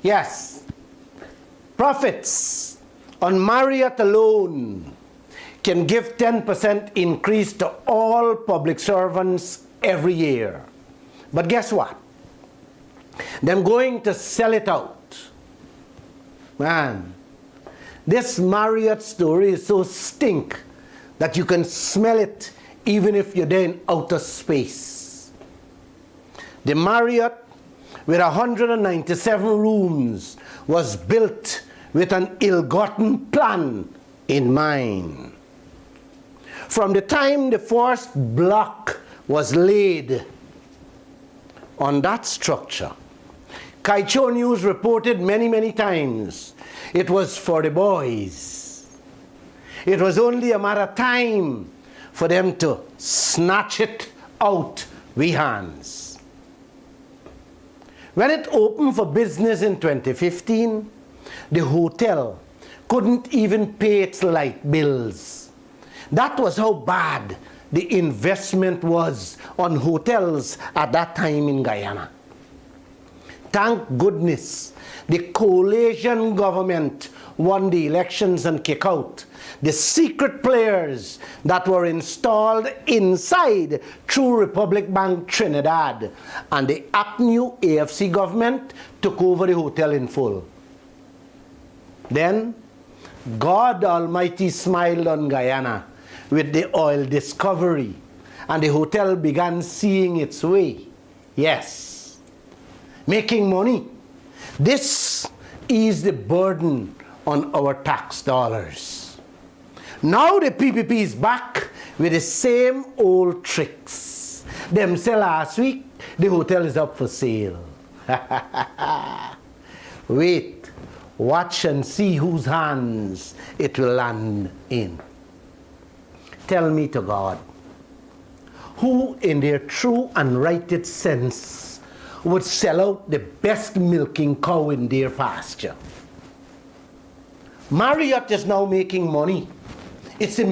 Yes, profits on Marriott alone can give 10% increase to all public servants every year. But guess what? They're going to sell it out. Man, this Marriott story is so stink that you can smell it even if you're there in outer space. The Marriott with 197 rooms was built with an ill-gotten plan in mind. From the time the first block was laid on that structure, Kaieteur News reported many times it was for the boys. It was only a matter of time for them to snatch it out with hands. When it opened for business in 2015, the hotel couldn't even pay its light bills. That was how bad the investment was on hotels at that time in Guyana. Thank goodness the coalition government won the elections and kicked out the secret players that were installed inside True Republic Bank Trinidad, and the APNU AFC government took over the hotel in full. Then God Almighty smiled on Guyana with the oil discovery, and the hotel began seeing its way. Yes, making money. This is the burden on our tax dollars. Now the PPP is back with the same old tricks. Them say last week the hotel is up for sale. Wait, watch and see whose hands it will land in. Tell me to God, who in their true and righted sense would sell out the best milking cow in their pasture? Marriott is now making money. It's the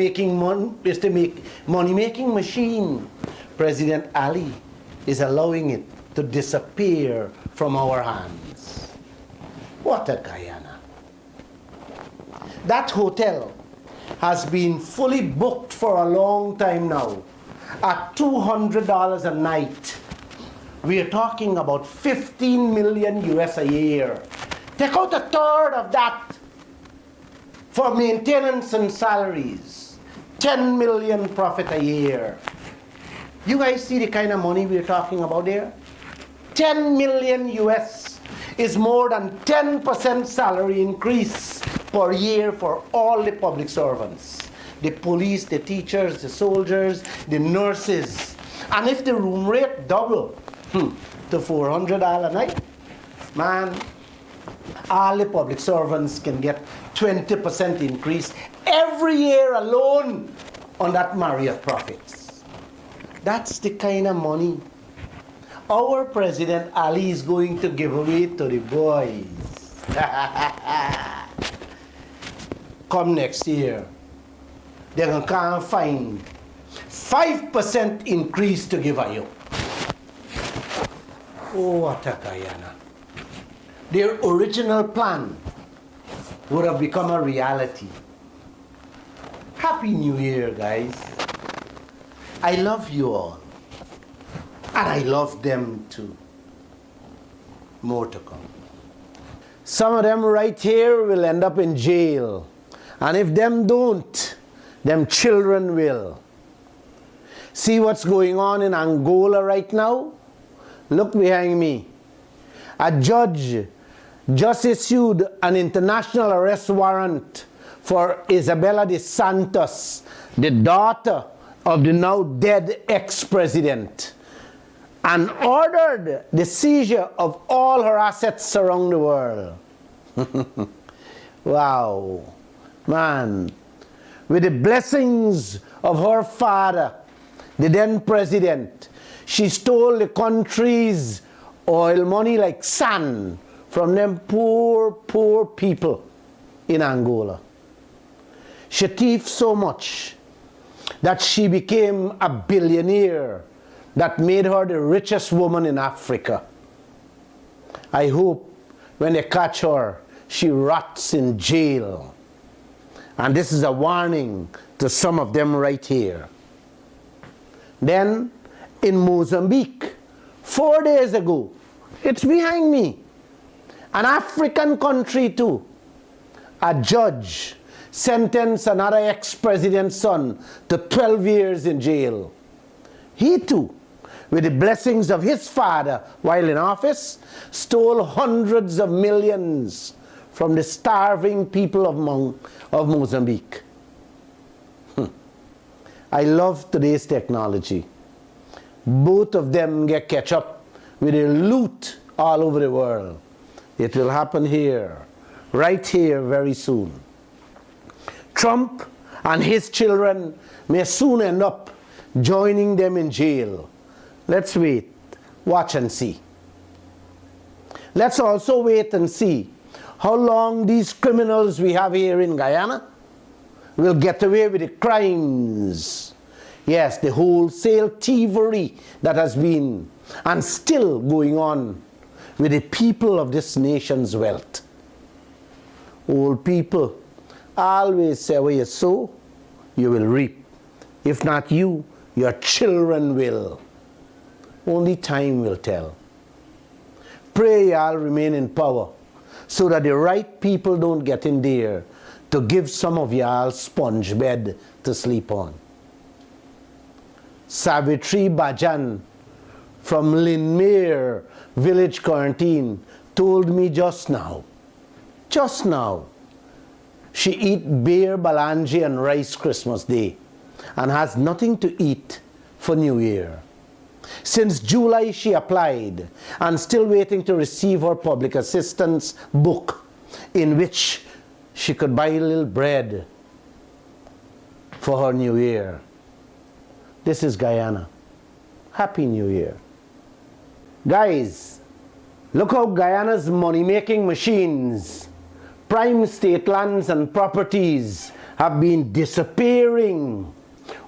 money-making machine. President Ali is allowing it to disappear from our hands. What a Guyana. That hotel has been fully booked for a long time now at $200 a night. We are talking about 15 million US a year. Take out a third of that for maintenance and salaries. 10 million profit a year. You guys see the kind of money we're talking about there? 10 million US is more than 10% salary increase per year for all the public servants. The police, the teachers, the soldiers, the nurses. And if the room rate double to $400 a night, man, all the public servants can get 20% increase every year alone on that Marriott profits. That's the kind of money our President Ali is going to give away to the boys. Come next year, they're going to find 5% increase to give you. Oh, what a Guyana. Their original plan would have become a reality. Happy New Year, guys. I love you all. And I love them too. More to come. Some of them right here will end up in jail. And if them don't, them children will. See what's going on in Angola right now? Look behind me. A judge just issued an international arrest warrant for Isabella de Santos, the daughter of the now dead ex-president, and ordered the seizure of all her assets around the world. Wow, man. With the blessings of her father, the then president, she stole the country's oil money like sand from them poor people in Angola. She thieved so much that she became a billionaire that made her the richest woman in Africa. I hope when they catch her, she rots in jail. And this is a warning to some of them right here. Then, in Mozambique, 4 days ago, it's behind me, an African country too, a judge sentenced another ex-president's son to 12 years in jail. He too, with the blessings of his father while in office, stole hundreds of millions from the starving people of Mozambique. I love today's technology. Both of them get catch up with a loot all over the world. It will happen here, right here very soon. Trump and his children may soon end up joining them in jail. Let's wait, watch and see. Let's also wait and see how long these criminals we have here in Guyana will get away with the crimes. Yes, the wholesale thievery that has been and still going on with the people of this nation's wealth. Old people always say, where you sow, you will reap. If not you, your children will. Only time will tell. Pray y'all remain in power so that the right people don't get in there to give some of y'all sponge bed to sleep on. Savitri Bajan from Linmere Village Quarantine told me just now, she eat beer, balanji and rice Christmas Day and has nothing to eat for New Year. Since July she applied and still waiting to receive her public assistance book in which she could buy a little bread for her New Year. This is Guyana. Happy New Year. Guys, look how Guyana's money-making machines, prime state lands and properties have been disappearing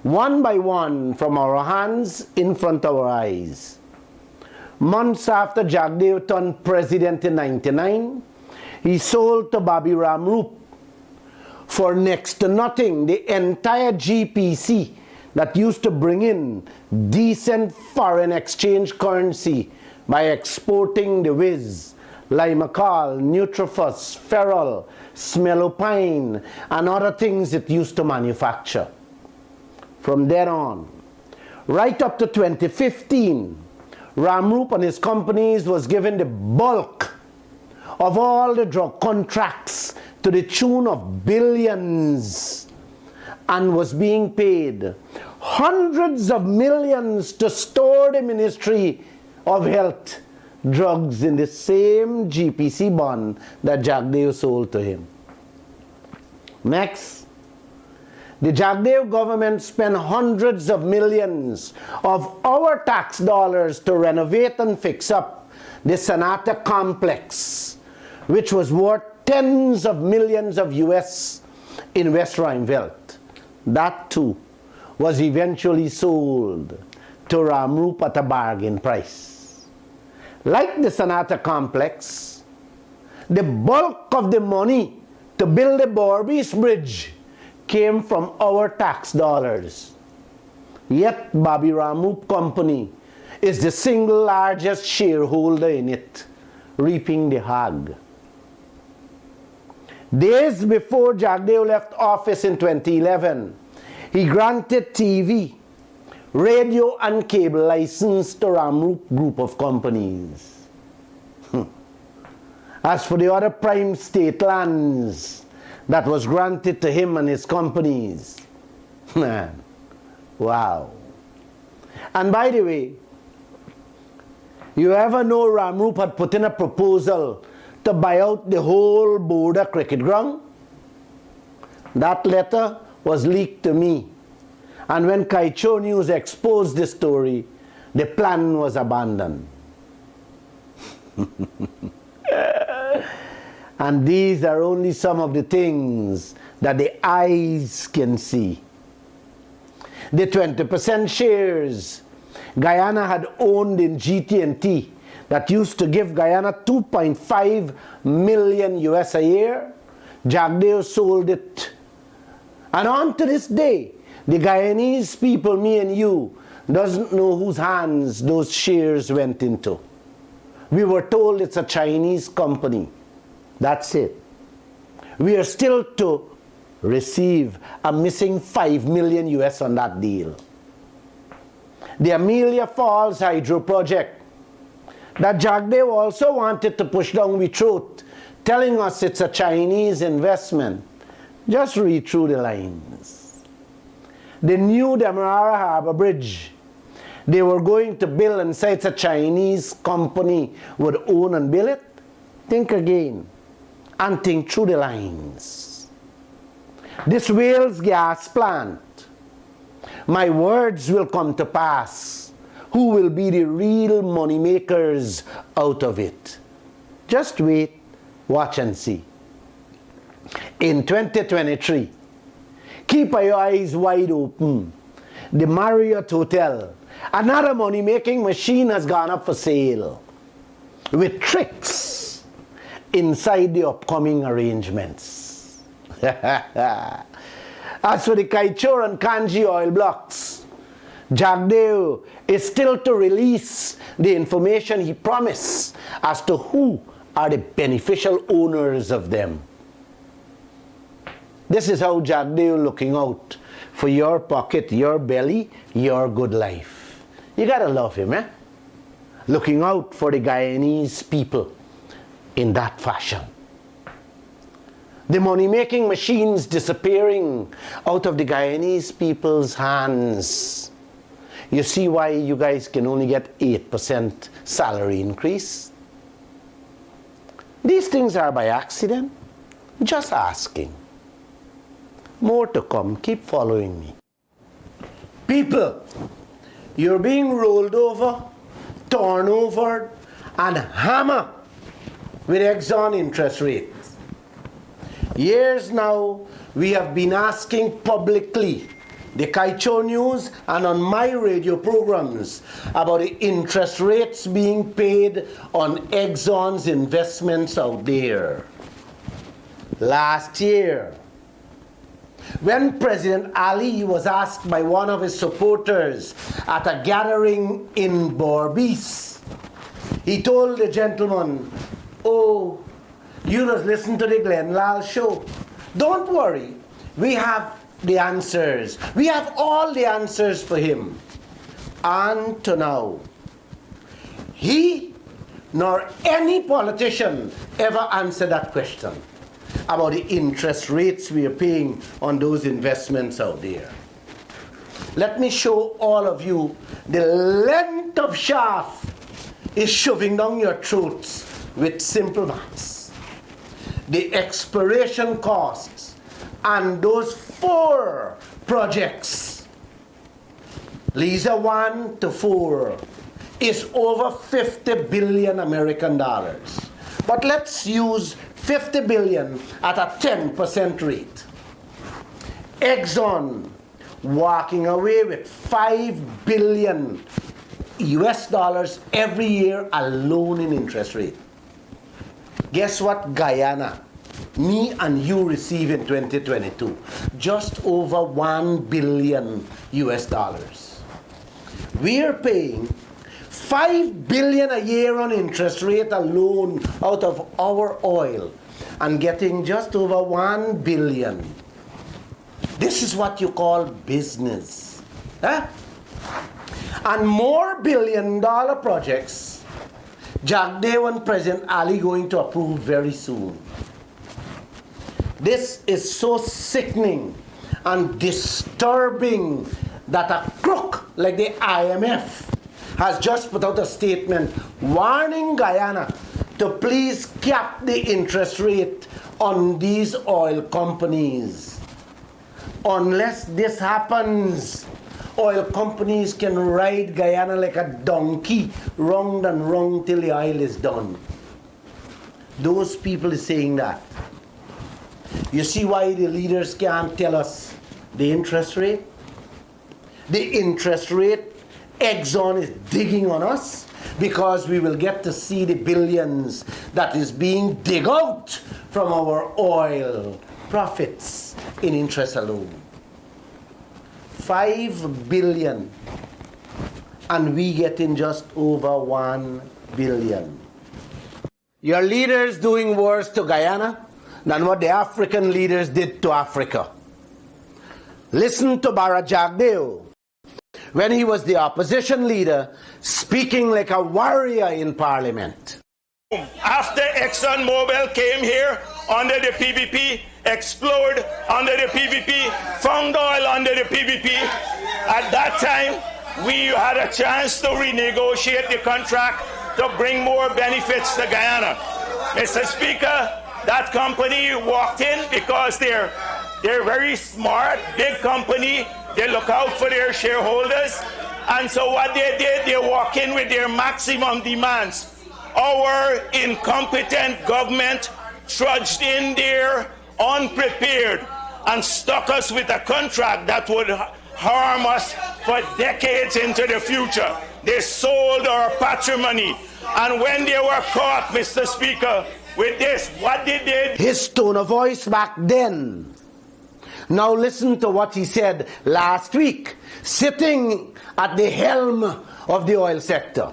one by one from our hands in front of our eyes. Months after Jagdeo turned president in 1999, he sold to Bobby Ramroop for next to nothing the entire GPC that used to bring in decent foreign exchange currency by exporting the whiz, Limacol, Nutrifus, Ferrol, Smelopine, and other things it used to manufacture. From then on, right up to 2015, Ramroop and his companies was given the bulk of all the drug contracts to the tune of billions and was being paid hundreds of millions to store the Ministry of Health drugs in the same GPC bond that Jagdeo sold to him. Next, the Jagdeo government spent hundreds of millions of our tax dollars to renovate and fix up the Sonata complex, which was worth tens of millions of US in West Rhineveld. That too was eventually sold to Ramroop at a bargain price. Like the Sonata complex, the bulk of the money to build the Borbis Bridge came from our tax dollars. Yet Bobby Ramroop Company is the single largest shareholder in it, reaping the hog. Days before Jagdeo left office in 2011, he granted TV, radio and cable license to Ramroop Group of companies. As for the other prime state lands that was granted to him and his companies, man, wow. And by the way, you ever know Ramroop had put in a proposal to buy out the whole Border cricket ground? That letter was leaked to me. And when Kaieteur News exposed the story, the plan was abandoned. And these are only some of the things that the eyes can see. The 20% shares Guyana had owned in GT&T that used to give Guyana 2.5 million US a year, Jagdeo sold it. And on to this day, the Guyanese people, me and you, doesn't know whose hands those shares went into. We were told it's a Chinese company. That's it. We are still to receive a missing 5 million US on that deal. The Amelia Falls Hydro Project that Jagdeo also wanted to push down we throat, telling us it's a Chinese investment. Just read through the lines. The new Demerara Harbor Bridge they were going to build and say it's a Chinese company would own and build it. Think again and think through the lines. This Wales gas plant, my words will come to pass. Who will be the real money makers out of it? Just wait, watch and see. In 2023, keep your eyes wide open. The Marriott Hotel, another money-making machine, has gone up for sale with tricks inside the upcoming arrangements. As for the Kaieteur and Kanji oil blocks, Jagdeo is still to release the information he promised as to who are the beneficial owners of them. This is how Jagdeo looking out for your pocket, your belly, your good life. You gotta love him, eh? Looking out for the Guyanese people in that fashion. The money-making machines disappearing out of the Guyanese people's hands. You see why you guys can only get 8% salary increase? These things are by accident. Just asking. More to come. Keep following me. People, you're being rolled over, torn over, and hammered with Exxon interest rates. Years now, we have been asking publicly, the Kaieteur News and on my radio programs, about the interest rates being paid on Exxon's investments out there. Last year, when President Ali was asked by one of his supporters at a gathering in Berbice, he told the gentleman, "Oh, you just listen to the LALL show. Don't worry, we have the answers. We have all the answers for him." And to now, he nor any politician ever answered that question about the interest rates we are paying on those investments out there. Let me show all of you the length of shaft is shoving down your throats with simple maths. The expiration costs and those 4 projects, Liza 1 to 4, is over 50 billion American dollars. But let's use 50 billion at a 10% rate. Exxon walking away with 5 billion US dollars every year alone in interest rate. Guess what Guyana, me and you receive in 2022? Just over 1 billion US dollars. We are paying 5 billion a year on interest rate alone out of our oil and getting just over 1 billion. This is what you call business. Huh? And more billion-dollar projects, Jagdeo and President Ali going to approve very soon. This is so sickening and disturbing that a crook like the IMF has just put out a statement warning Guyana to please cap the interest rate on these oil companies. Unless this happens, oil companies can ride Guyana like a donkey, round and round till the oil is done. Those people are saying that. You see why the leaders can't tell us the interest rate? The interest rate Exxon is digging on us because we will get to see the billions that is being dig out from our oil profits in interest alone. 5 billion, and we getting just over 1 billion. Your leaders doing worse to Guyana than what the African leaders did to Africa. Listen to Barra Jagdeo when he was the opposition leader speaking like a warrior in Parliament. After ExxonMobil came here under the PVP, explored under the PVP, found oil under the PVP, at that time we had a chance to renegotiate the contract to bring more benefits to Guyana. Mr. Speaker, that company walked in because they're very smart, big company. They look out for their shareholders. And so what they did, they walk in with their maximum demands. Our incompetent government trudged in there unprepared and stuck us with a contract that would harm us for decades into the future. They sold our patrimony. And when they were caught, Mr. Speaker, with this, what did they do? His tone of voice back then. Now listen to what he said last week, sitting at the helm of the oil sector.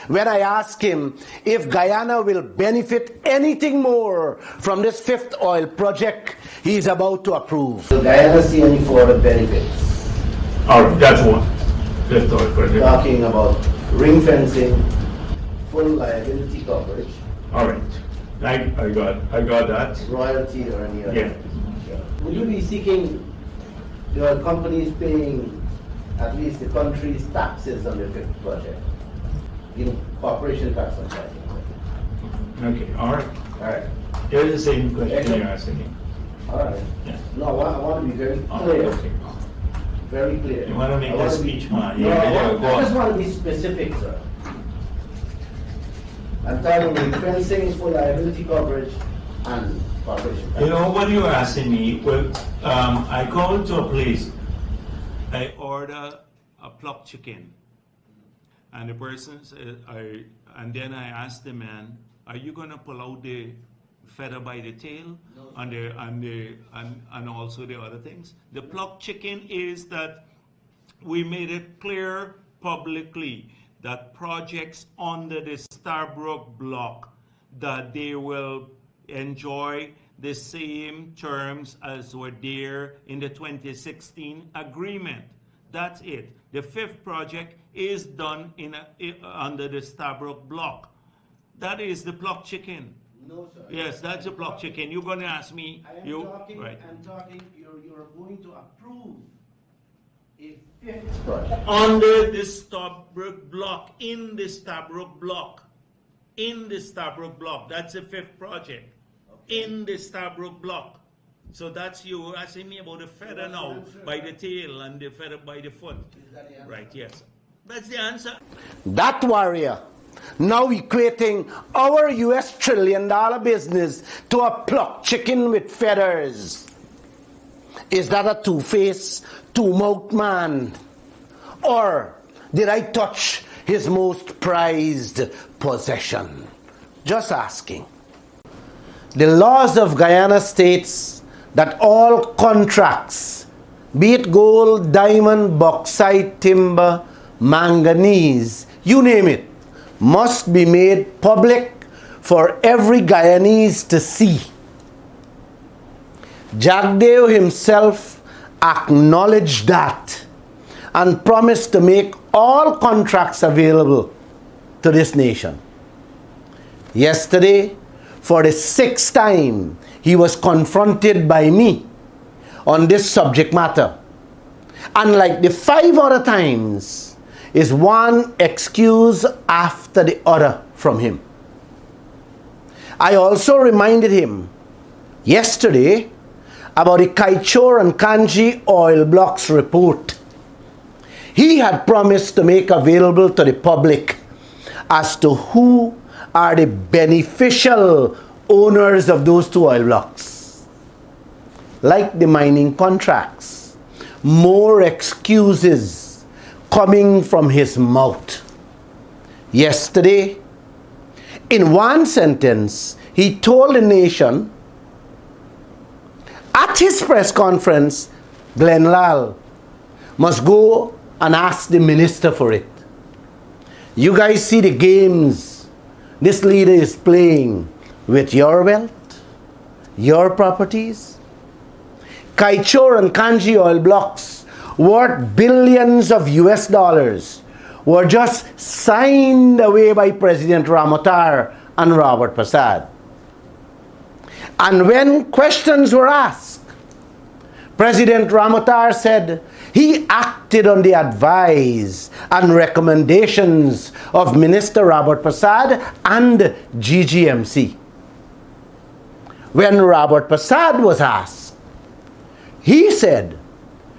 When I asked him if Guyana will benefit anything more from this fifth oil project he's about to approve. Will Guyana see any further benefits? Oh, that's one. Fifth oil project. Talking about ring fencing, full liability coverage. All right. I got that. Royalty or any other. Yeah. Will you be seeking the oil companies paying at least the country's taxes on the fifth project? Corporation tax on that. Okay, all right. All right. Here's the same question you're asking me. All right. Yeah. No, I want to be very All clear. right, okay. Very clear. You want to make a speech, man? No, Yeah, I go just on. want to be specific, sir. I'm telling you, fencing is for liability coverage and corporation tax. You know what you're asking me? Well, I go into a place, I order a plucked chicken. And the person said, and then I asked the man, "Are you going to pull out the feather by the tail, no, and also the other things?" The plucked chicken is that we made it clear publicly that projects under the Starbrook block, that they will enjoy the same terms as were there in the 2016 agreement. That's it. The fifth project is done under the Starbrook block. That is the plucked chicken. No, sir. Yes, that's the plucked chicken. You're going to ask me. Right. I'm talking, you're going to approve a fifth project. Under the Starbrook block, in the Starbrook block. In the Starbrook block. That's the fifth project. Okay. In the Starbrook block. So that's you asking me about the feather now, by the tail and the feather by the foot. Is that the answer? Right, yes. That's the answer. That warrior now equating our US $1 trillion business to a plucked chicken with feathers. Is that a two-faced, two-mouthed man? Or did I touch his most prized possession? Just asking. The laws of Guyana states that all contracts, be it gold, diamond, bauxite, timber, manganese, you name it, must be made public for every Guyanese to see. Jagdeo himself acknowledged that and promised to make all contracts available to this nation. Yesterday, for the 6th time, he was confronted by me on this subject matter. Unlike the 5 other times, is one excuse after the other from him. I also reminded him yesterday about the Kaieteur and Kanji oil blocks report. He had promised to make available to the public as to who are the beneficial owners of those 2 oil blocks. Like the mining contracts, more excuses coming from his mouth. Yesterday, in one sentence, he told the nation at his press conference, LALL must go and ask the minister for it. You guys see the games this leader is playing with your wealth, your properties. Kaieteur and Kanji oil blocks worth billions of US dollars were just signed away by President Ramotar and Robert Prasad. And when questions were asked, President Ramotar said he acted on the advice and recommendations of Minister Robert Prasad and GGMC. When Robert Prasad was asked, he said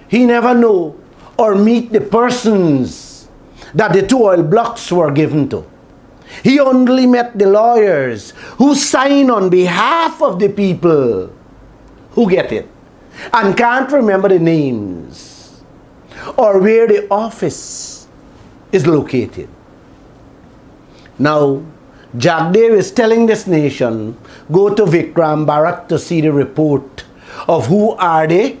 he never knew or meet the persons that the 2 oil blocks were given to. He only met the lawyers who sign on behalf of the people who get it and can't remember the names or where the office is located. Now, Jagdev is telling this nation, go to Vikram Bharat to see the report of who are the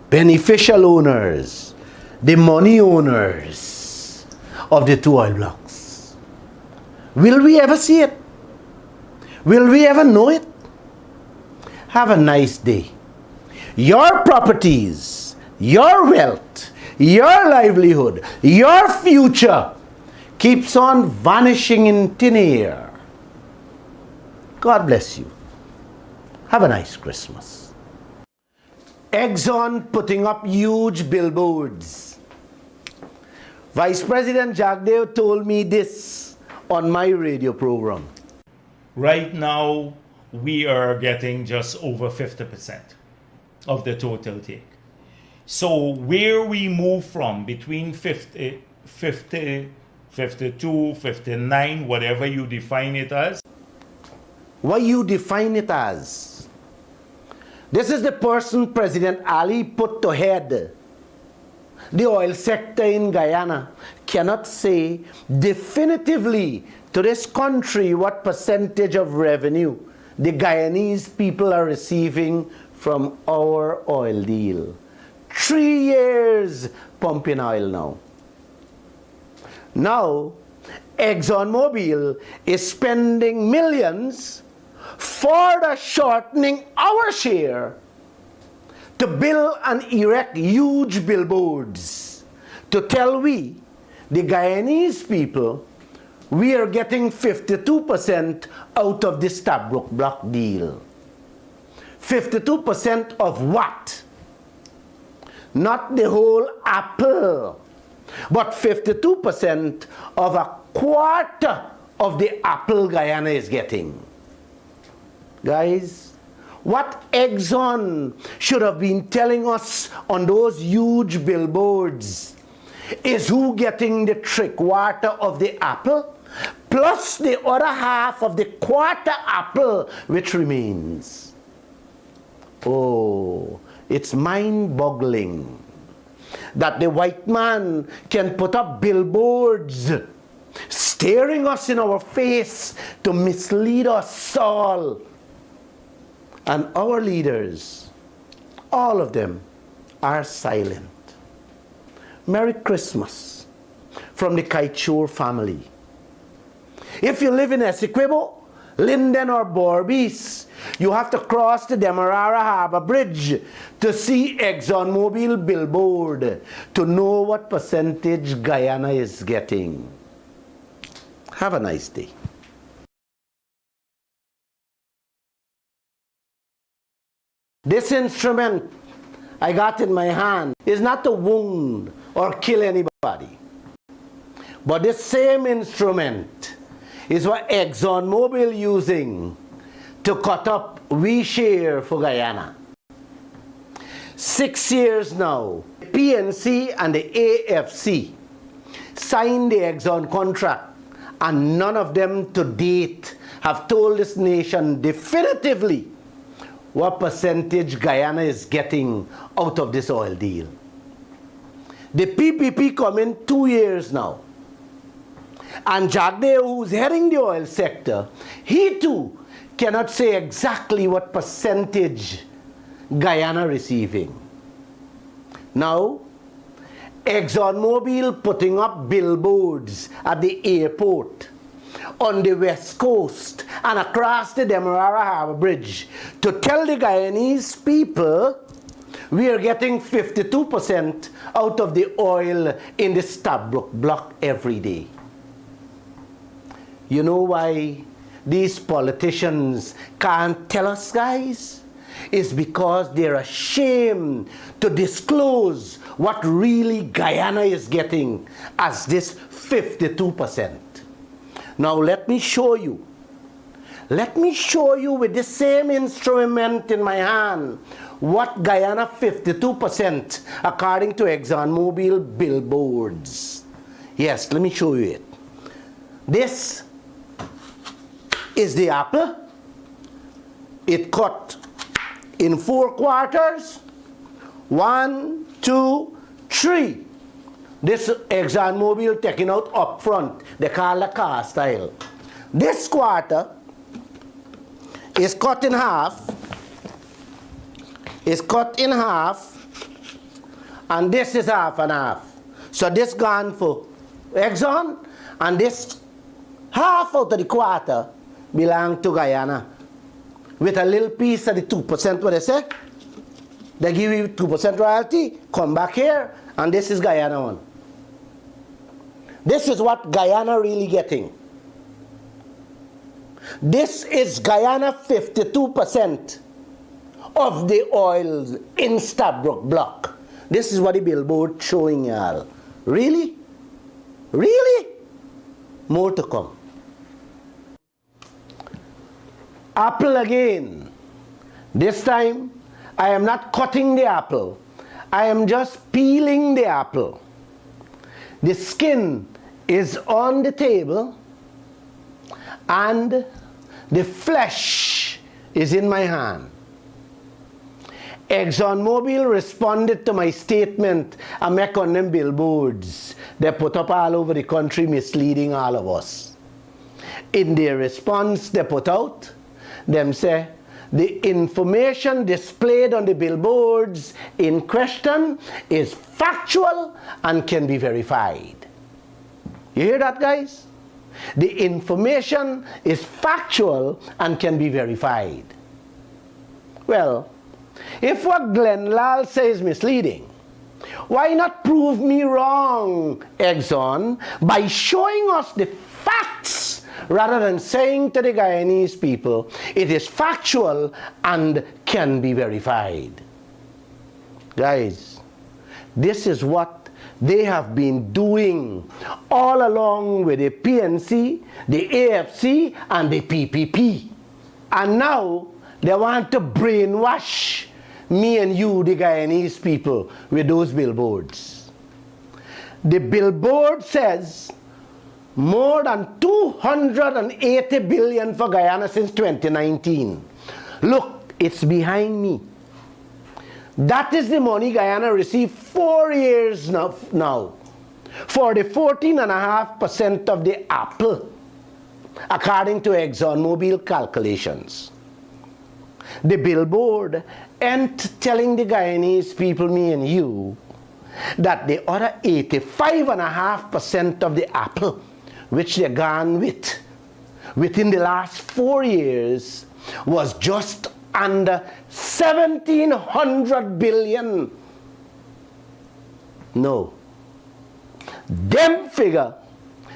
beneficial owners, the money owners of the 2 oil blocks. Will we ever see it? Will we ever know it? Have a nice day. Your properties, your wealth, your livelihood, your future keeps on vanishing in thin air. God bless you. Have a nice Christmas. Exxon putting up huge billboards. Vice President Jagdev told me this on my radio program. Right now, we are getting just over 50% of the total take. So where we move from between 50, 52, 59, whatever you define it as. What you define it as. This is the person President Ali put to head the oil sector in Guyana. Cannot say definitively to this country what percentage of revenue the Guyanese people are receiving from our oil deal. 3 years pumping oil now. Now, ExxonMobil is spending millions further shortening our share to build and erect huge billboards to tell we, the Guyanese people, we are getting 52% out of the Stabroek Block deal. 52% of what? Not the whole apple, but 52% of a quarter of the apple Guyana is getting. Guys, what Exxon should have been telling us on those huge billboards is who getting the 3/4 of the apple plus the other half of the quarter apple which remains. Oh, it's mind-boggling that the white man can put up billboards staring us in our face to mislead us all. And our leaders, all of them, are silent. Merry Christmas from the Kaieteur family. If you live in Essequibo, Linden or Berbice, you have to cross the Demerara Harbor Bridge to see ExxonMobil billboard to know what percentage Guyana is getting. Have a nice day. This instrument I got in my hand is not to wound or kill anybody. But this same instrument is what ExxonMobil using to cut up we share for Guyana. 6 years now, PNC and the AFC signed the Exxon contract, and none of them to date have told this nation definitively what percentage Guyana is getting out of this oil deal. The PPP come in 2 years now. And Jagdeo, who's heading the oil sector, he too cannot say exactly what percentage Guyana receiving. Now, ExxonMobil putting up billboards at the airport, on the west coast, and across the Demerara Harbor Bridge to tell the Guyanese people we are getting 52% out of the oil in the Stabroek block every day. You know why these politicians can't tell us, guys? It's because they're ashamed to disclose what really Guyana is getting as this 52%. Now let me show you. Let me show you with the same instrument in my hand what Guyana 52% according to ExxonMobil billboards. Yes, let me show you it. This is the apple. It cut in 4 quarters. 1, 2, 3. This ExxonMobil taking out up front. They call the car style. This quarter is cut in half. It's cut in half. And this is half and half. So this gone for Exxon. And this half out of the quarter belong to Guyana. With a little piece of the 2%, what they say? They give you 2% royalty, come back here, and this is Guyana one. This is what Guyana really getting. This is Guyana 52% of the oil in Stabroek block. This is what the billboard showing y'all. Really? Really? More to come. Apple again. This time, I am not cutting the apple. I am just peeling the apple. The skin is on the table and the flesh is in my hand. ExxonMobil responded to my statement I make on them billboards they put up all over the country misleading all of us. In their response they put out, them say, the information displayed on the billboards in question is factual and can be verified. You hear that, guys? The information is factual and can be verified. Well, if what LALL says is misleading, why not prove me wrong, Exxon, by showing us the facts rather than saying to the Guyanese people, it is factual and can be verified. Guys, this is what they have been doing all along with the PNC, the AFC, and the PPP. And now they want to brainwash me and you, the Guyanese people, with those billboards. The billboard says more than 280 billion for Guyana since 2019. Look, it's behind me. That is the money Guyana received 4 years now for the 14.5% of the apple, according to ExxonMobil calculations. The billboard ain't telling the Guyanese people, me and you, that the other 85.5% of the apple, which they're gone with, within the last 4 years, was just under 1,700 billion. No. Them figure,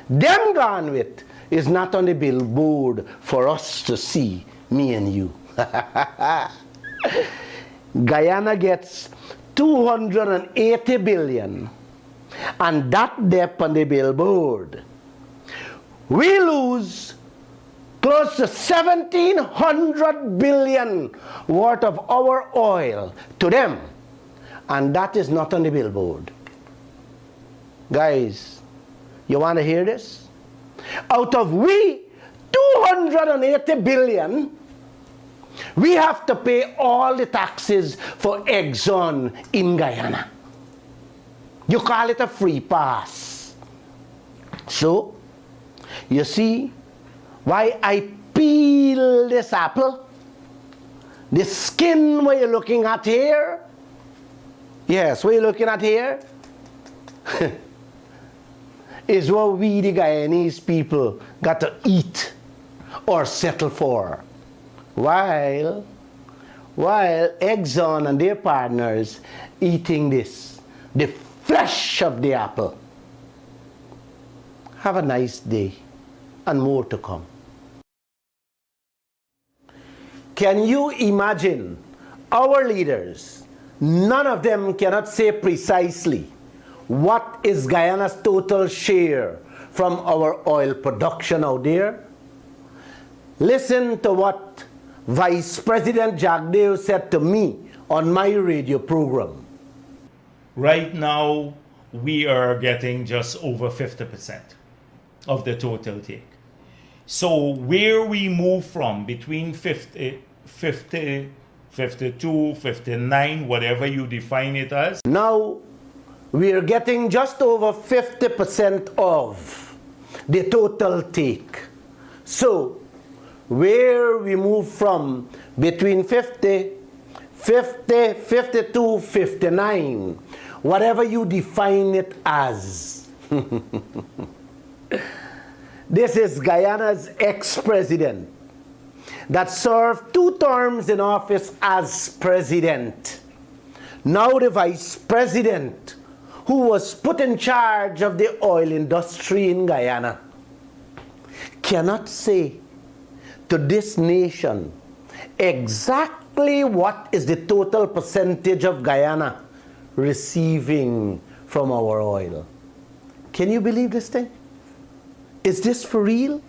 them gone with, is not on the billboard for us to see, me and you. Guyana gets 280 billion, and that depth on the billboard. We lose close to 1,700 billion worth of our oil to them, and that is not on the billboard. Guys, you want to hear this? Out of we 280 billion, we have to pay all the taxes for Exxon in Guyana. You call it a free pass. So, You see why I peel this apple? The skin what you're looking at here? Yes, what you're looking at here? Is what we the Guyanese people got to eat or settle for. While Exxon and their partners eating this, the flesh of the apple. Have a nice day and more to come. Can you imagine our leaders? None of them cannot say precisely what is Guyana's total share from our oil production out there. Listen to what Vice President Jagdeo said to me on my radio program. Right now, we are getting just over 50% of the total take. So where we move from between 50, 52, 59, whatever you define it as. Now, we are getting just over 50% of the total take. So, where we move from between 50, 52, 59, whatever you define it as. This is Guyana's ex-president that served 2 terms in office as president. Now the vice president who was put in charge of the oil industry in Guyana cannot say to this nation exactly what is the total percentage of Guyana receiving from our oil. Can you believe this thing? Is this for real?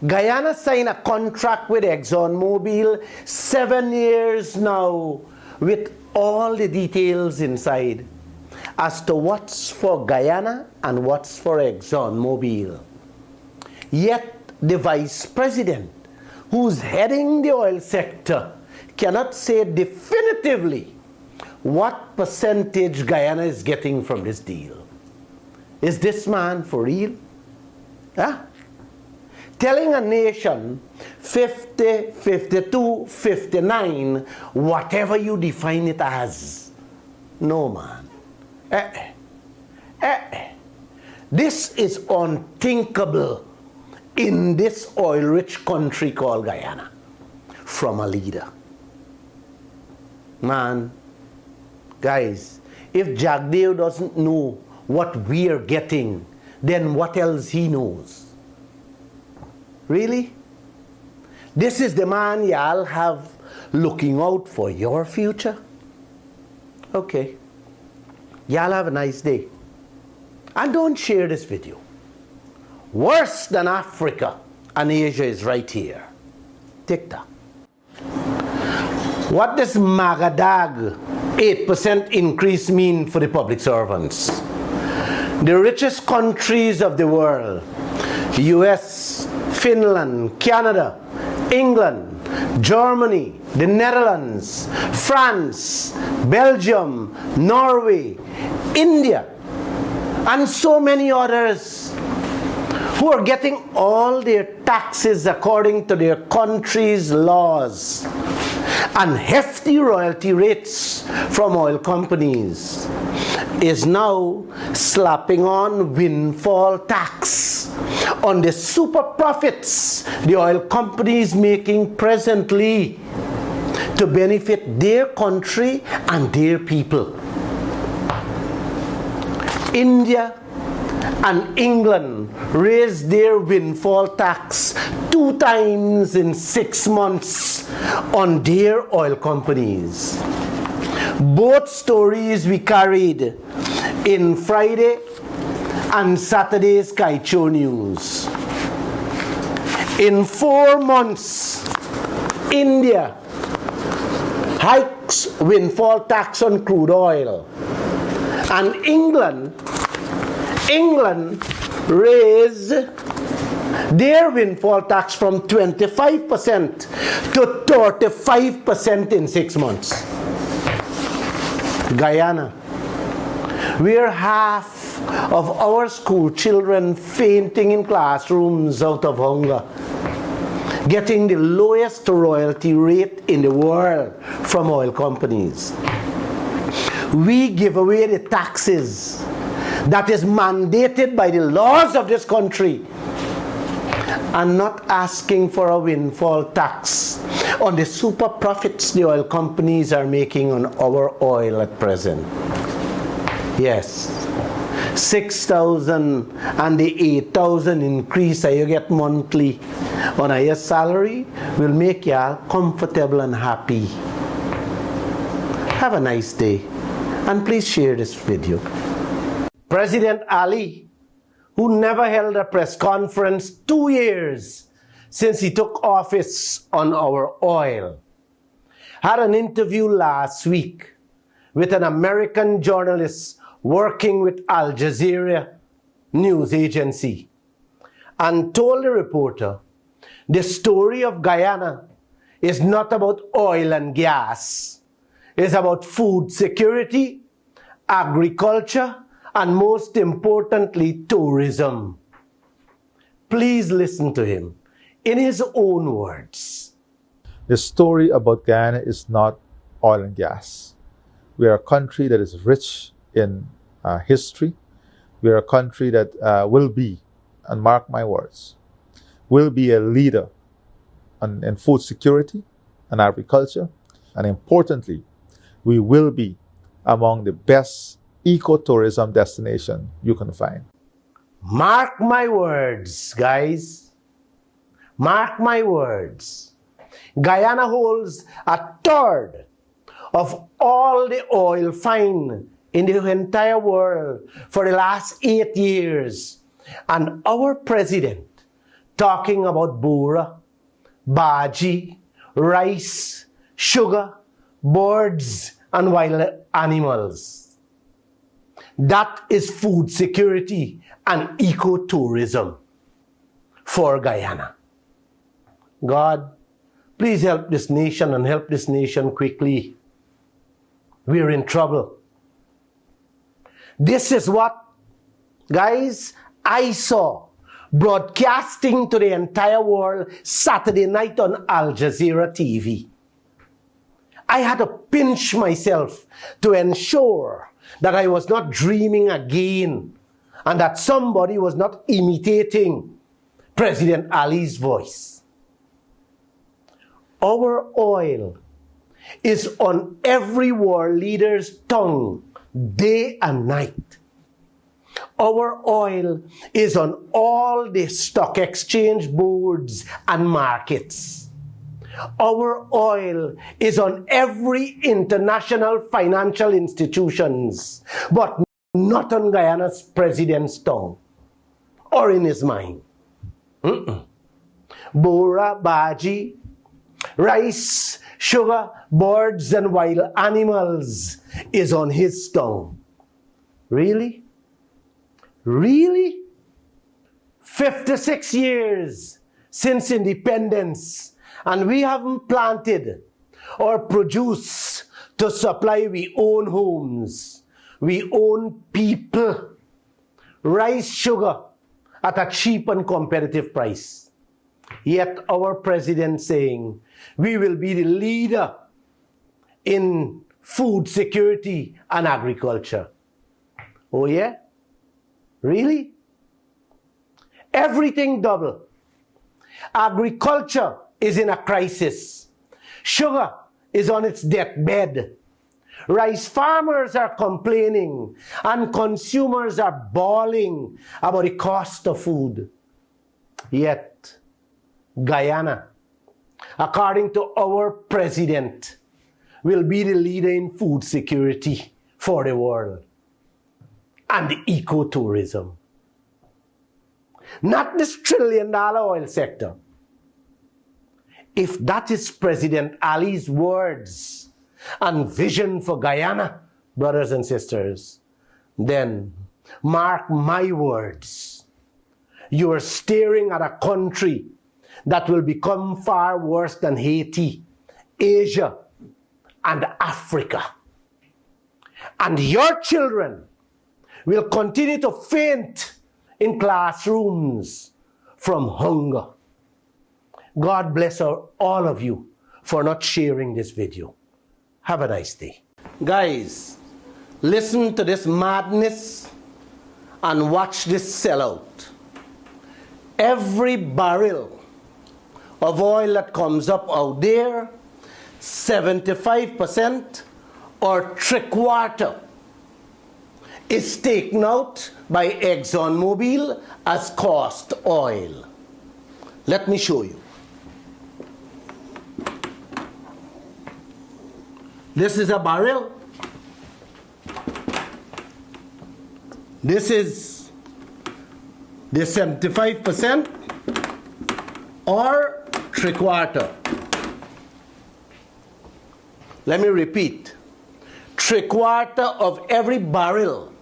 Guyana signed a contract with ExxonMobil 7 years now with all the details inside as to what's for Guyana and what's for ExxonMobil. Yet the vice president who's heading the oil sector cannot say definitively what percentage Guyana is getting from this deal. Is this man for real? Huh? Telling a nation 50, 52, 59, whatever you define it as. No, man. This is unthinkable in this oil-rich country called Guyana from a leader. Man, guys, if Jagdeo doesn't know what we are getting, then what else he knows? Really? This is the man y'all have looking out for your future? Okay. Y'all have a nice day. And don't share this video. Worse than Africa and Asia is right here. TikTok. What does Magadag 8% increase mean for the public servants? The richest countries of the world, US, Finland, Canada, England, Germany, the Netherlands, France, Belgium, Norway, India, and so many others who are getting all their taxes according to their country's laws and hefty royalty rates from oil companies, is now slapping on windfall tax on the super profits the oil companies making presently to benefit their country and their people. India and England raised their windfall tax 2 times in 6 months on their oil companies. Both stories we carried in Friday and Saturday's Kaieteur news. In 4 months, India hikes windfall tax on crude oil, and England raised their windfall tax from 25% to 35% in 6 months. Guyana, where half of our school children fainting in classrooms out of hunger, getting the lowest royalty rate in the world from oil companies. We give away the taxes that is mandated by the laws of this country and not asking for a windfall tax on the super profits the oil companies are making on our oil at present. Yes, 6,000 and the 8,000 increase that you get monthly on a year's salary will make you comfortable and happy. Have a nice day, and please share this video. President Ali, who never held a press conference 2 years since he took office on our oil, had an interview last week with an American journalist working with Al Jazeera news agency, and told the reporter the story of Guyana is not about oil and gas. It's about food security, agriculture, and most importantly, tourism. Please listen to him in his own words. The story about Guyana is not oil and gas. We are a country that is rich in history. We are a country that will be, and mark my words, will be a leader in food security and agriculture. And importantly, we will be among the best ecotourism destination you can find. Mark my words, guys. Mark my words. Guyana holds a third of all the oil found in the entire world for the last 8 years. And our president talking about bora, baji, rice, sugar, birds, and wild animals. That is food security and ecotourism for Guyana. God, please help this nation and help this nation quickly. We're in trouble. This is what, guys, I saw broadcasting to the entire world Saturday night on Al Jazeera TV. I had to pinch myself to ensure that I was not dreaming again and that somebody was not imitating President Ali's voice. Our oil is on every world leader's tongue day and night. Our oil is on all the stock exchange boards and markets. Our oil is on every international financial institutions, but not on Guyana's president's tongue or in his mind. Bora, baji, rice, sugar, birds, and wild animals is on his tongue. Really? Really? 56 years since independence, and we haven't planted or produced to supply we own homes, we own people, rice, sugar at a cheap and competitive price. Yet our president saying we will be the leader in food security and agriculture. Oh yeah? Really? Everything double. Agriculture is in a crisis. Sugar is on its deathbed. Rice farmers are complaining and consumers are bawling about the cost of food. Yet, Guyana, according to our president, will be the leader in food security for the world and the ecotourism. Not this $1 trillion oil sector. If that is President Ali's words and vision for Guyana, brothers and sisters, then mark my words. You are staring at a country that will become far worse than Haiti, Asia, and Africa. And your children will continue to faint in classrooms from hunger. God bless all of you for not sharing this video. Have a nice day. Guys, listen to this madness and watch this sellout. Every barrel of oil that comes up out there, 75% or three-quarter is taken out by ExxonMobil as cost oil. Let me show you. This is a barrel. This is the 75% or three-quarter. Let me repeat. Three-quarter of every barrel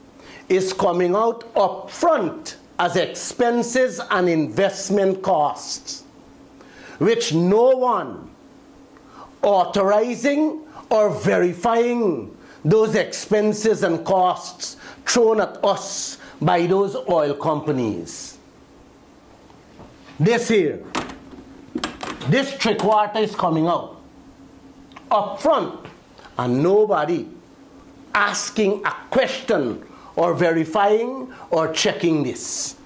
is coming out up front as expenses and investment costs, which no one authorizing or verifying those expenses and costs thrown at us by those oil companies. This here, this three-quarter is coming out up front, and nobody asking a question or verifying or checking this.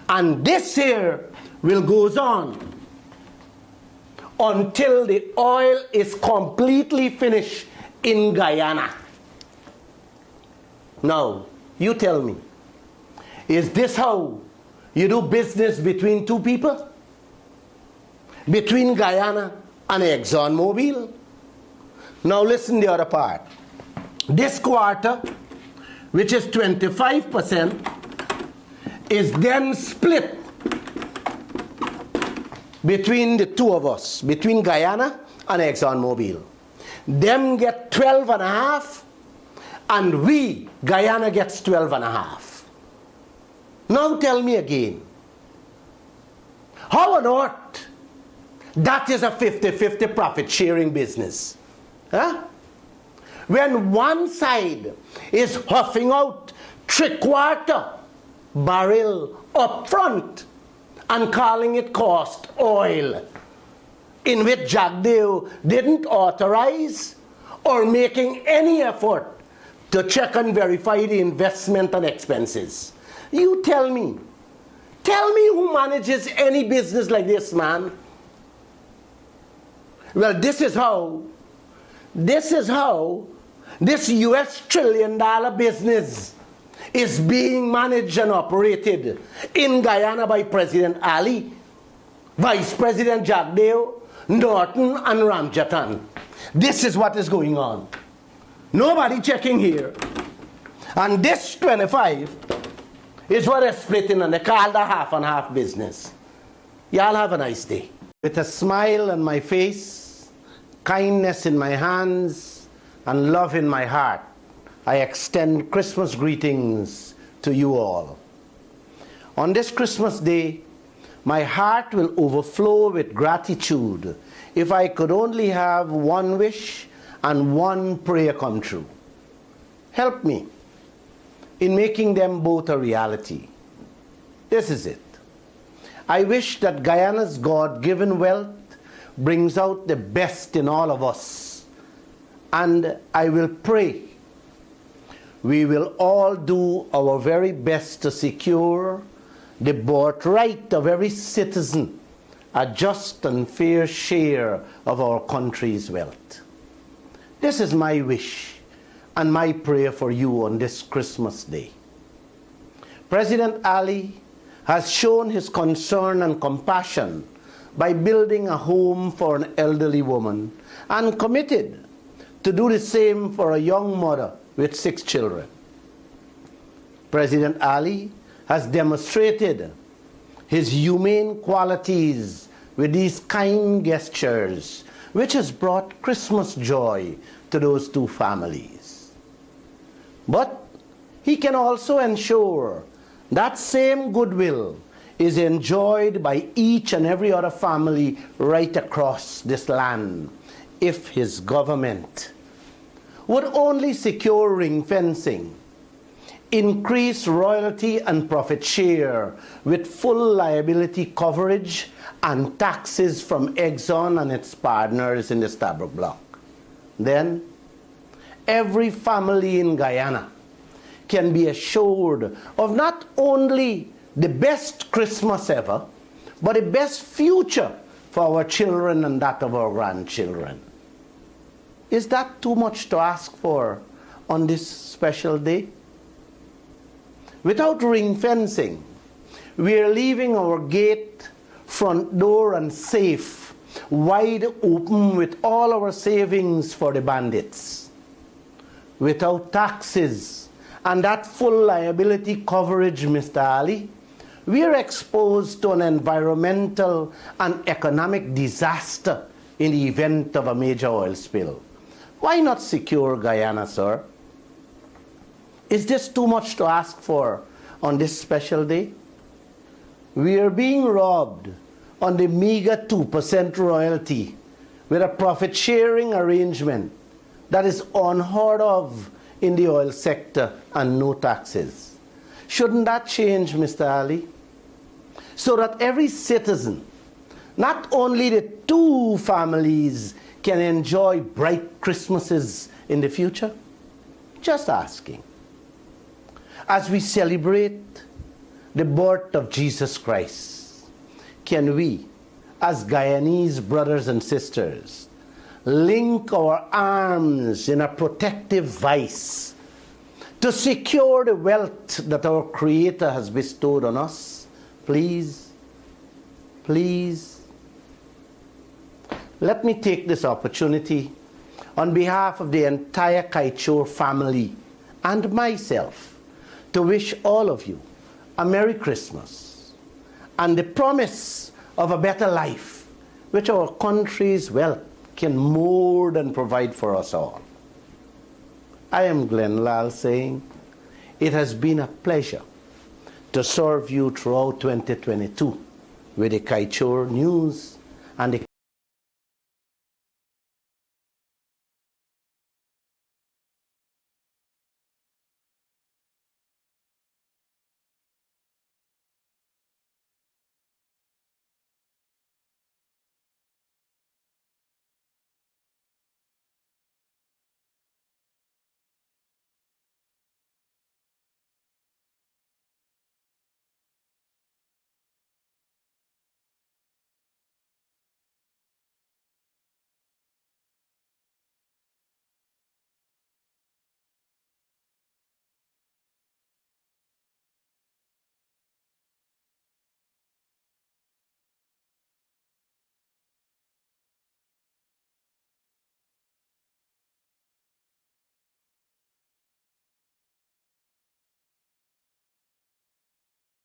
And this here will goes on until the oil is completely finished in Guyana. Now, you tell me, is this how you do business between two people? Between Guyana and ExxonMobil? Now listen the other part. This quarter, which is 25%, is then split between the two of us, between Guyana and ExxonMobil. Them get 12.5, and we, Guyana, gets 12.5. Now tell me again, how on earth that is a 50-50 profit sharing business? Huh? When one side is huffing out three-quarter barrel up front and calling it cost oil, in which Jagdeo didn't authorize or making any effort to check and verify the investment and expenses. You tell me who manages any business like this, man? Well, this is how this US $1 trillion business is being managed and operated in Guyana by President Ali, Vice President Jagdeo, Norton, and Ramjatan. This is what is going on. Nobody checking here. And this 25 is what is splitting, and they call the half and half business. Y'all have a nice day. With a smile on my face, kindness in my hands, and love in my heart, I extend Christmas greetings to you all. On this Christmas day, my heart will overflow with gratitude if I could only have one wish and one prayer come true. Help me in making them both a reality. This is it. I wish that Guyana's God-given wealth brings out the best in all of us. And I will pray we will all do our very best to secure the birthright of every citizen, a just and fair share of our country's wealth. This is my wish and my prayer for you on this Christmas day. President Ali has shown his concern and compassion by building a home for an elderly woman and committed to do the same for a young mother with 6 children. President Ali has demonstrated his humane qualities with these kind gestures, which has brought Christmas joy to those two families. But he can also ensure that same goodwill is enjoyed by each and every other family right across this land if his government would only secure ring fencing, increase royalty and profit share with full liability coverage and taxes from Exxon and its partners in the Stabroek Block. Then, every family in Guyana can be assured of not only the best Christmas ever, but the best future for our children and that of our grandchildren. Is that too much to ask for on this special day? Without ring fencing, we are leaving our gate, front door and safe wide open with all our savings for the bandits. Without taxes and that full liability coverage, Mr. Ali, we are exposed to an environmental and economic disaster in the event of a major oil spill. Why not secure Guyana, sir? Is this too much to ask for on this special day? We are being robbed on the meager 2% royalty with a profit-sharing arrangement that is unheard of in the oil sector and no taxes. Shouldn't that change, Mr. Ali? So that every citizen, not only the two families, can enjoy bright Christmases in the future? Just asking. As we celebrate the birth of Jesus Christ, can we, as Guyanese brothers and sisters, link our arms in a protective vice to secure the wealth that our Creator has bestowed on us? Please, please. Let me take this opportunity on behalf of the entire Kaieteur family and myself to wish all of you a Merry Christmas and the promise of a better life which our country's wealth can more than provide for us all. I am Glenn LALL saying it has been a pleasure to serve you throughout 2022 with the Kaieteur news and the